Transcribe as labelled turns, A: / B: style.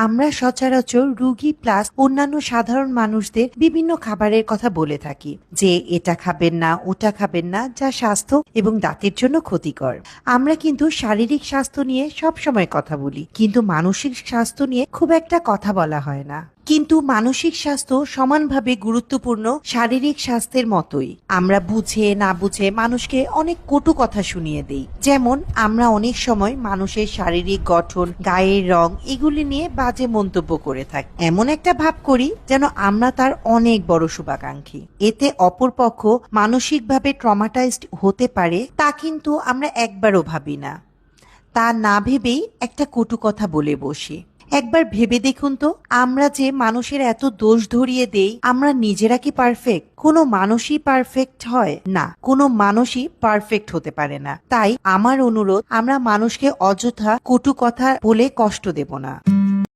A: আমরা সচরাচর রোগী প্লাস অন্যান্য সাধারণ মানুষদের বিভিন্ন খাবারের কথা বলে থাকি যে এটা খাবেন না, ওটা খাবেন না, যা স্বাস্থ্য এবং দাঁতের জন্য ক্ষতিকর। আমরা কিন্তু শারীরিক স্বাস্থ্য নিয়ে সব সময় কথা বলি, কিন্তু মানসিক স্বাস্থ্য নিয়ে খুব একটা কথা বলা হয় না। কিন্তু মানসিক স্বাস্থ্য সমানভাবে গুরুত্বপূর্ণ শারীরিক স্বাস্থ্যের মতোই। আমরা বুঝে না বুঝে মানুষকে অনেক কটু কথা শুনিয়ে দেই। যেমন আমরা অনেক সময় মানুষের শারীরিক গঠন, গায়ের রং এগুলি নিয়ে বাজে মন্তব্য করে থাকি, এমন একটা ভাব করি যেন আমরা তার অনেক বড় শুভাকাঙ্ক্ষী। এতে অপরপক্ষ মানসিকভাবে ট্রমাটাইজড হতে পারে, তা কিন্তু আমরা একবারও ভাবি না। তা না ভেবেই একটা কটু কথা বলে বসি। একবার ভেবে দেখুন তো, আমরা যে মানুষের এত দোষ ধরিয়ে দেই, আমরা নিজেরা কি পারফেক্ট? কোনো মানুষই পারফেক্ট হয় না, কোনো মানুষই পারফেক্ট হতে পারে না। তাই আমার অনুরোধ, আমরা মানুষকে অযথা কটু কথা বলে কষ্ট দেব না।